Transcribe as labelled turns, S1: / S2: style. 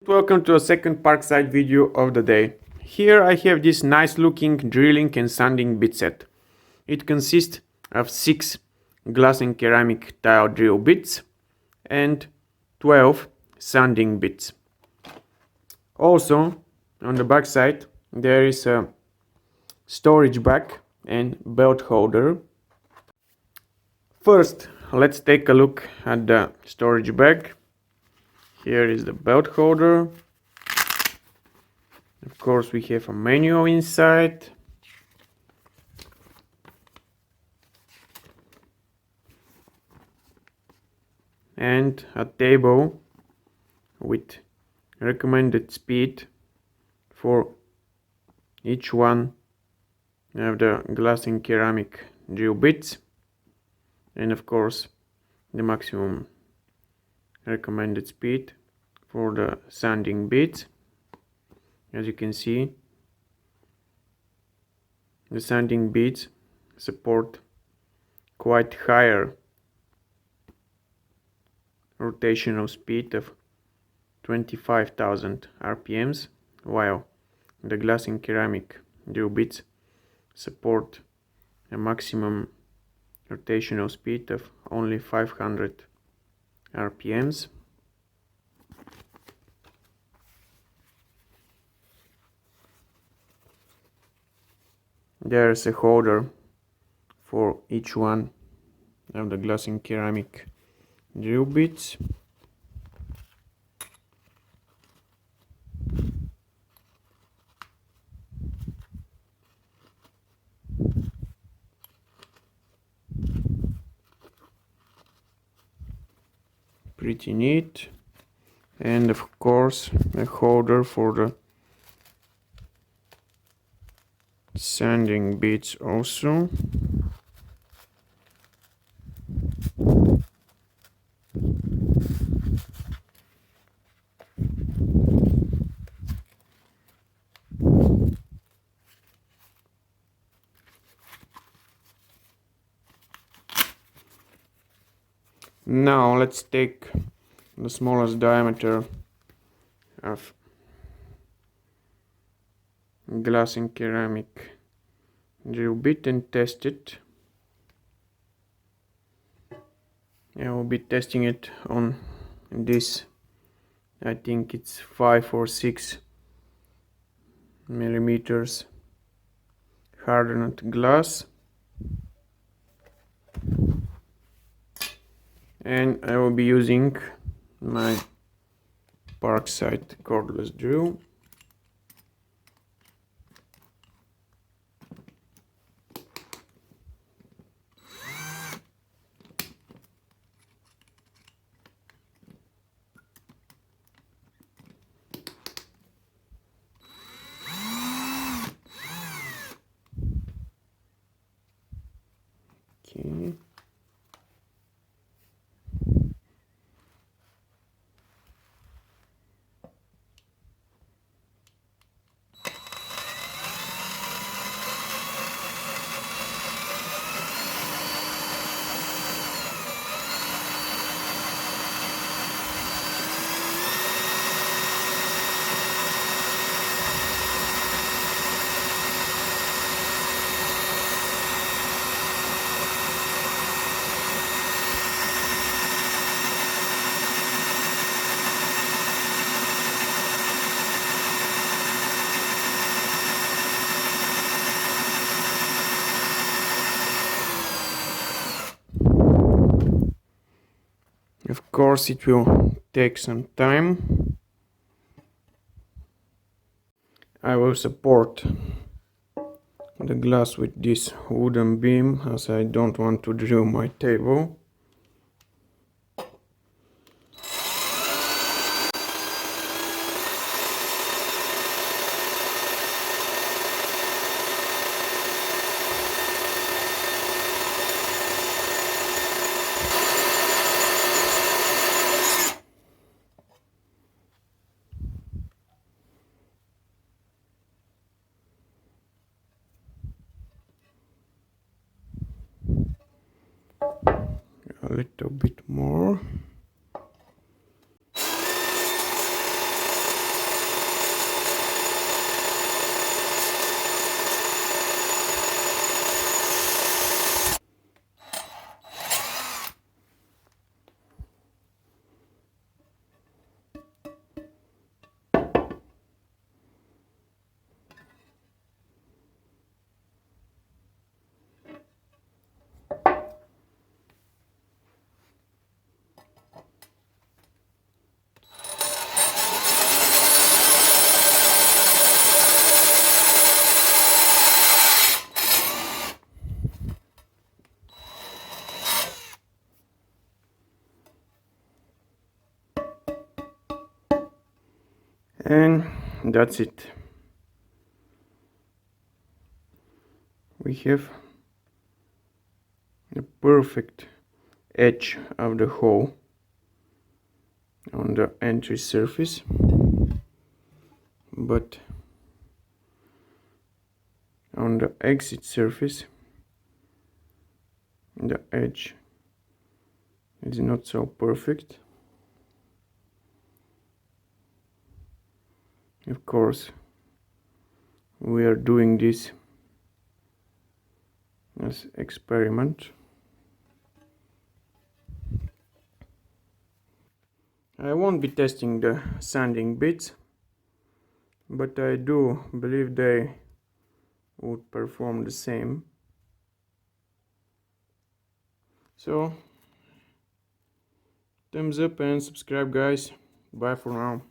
S1: Welcome to a second Parkside video of the day. Here I have this nice looking drilling and sanding bit set. It consists of 6 glass and ceramic tile drill bits and 12 sanding bits. Also on the back side there is a storage bag and belt holder. First let's take a look at the storage bag. Here is the belt holder. Of course, we have a manual inside. And a table with recommended speed for each one of the glass and ceramic drill bits. And of course, the maximum recommended speed for the sanding bits. As you can see, the sanding bits support quite higher rotational speed of 25,000 RPMs, while the glass and ceramic drill bits support a maximum rotational speed of only 500 RPMs. There's a holder for each one of the glass and ceramic drill bits. Pretty neat. And of course a holder for the sanding bits also. Now let's take the smallest diameter of glass and ceramic drill bit and test it. I will be testing it on this, I think it's 5 or 6 millimeters hardened glass. And I will be using my Parkside cordless drill. Okay. Of course it will take some time. I will support the glass with this wooden beam as I don't want to drill my table. A little bit more. And that's it. We have the perfect edge of the hole on the entry surface, but on the exit surface the edge is not so perfect. Of course, we are doing this as experiment. I won't be testing the sanding bits, but I do believe they would perform the same. So thumbs up and subscribe, guys. Bye for now.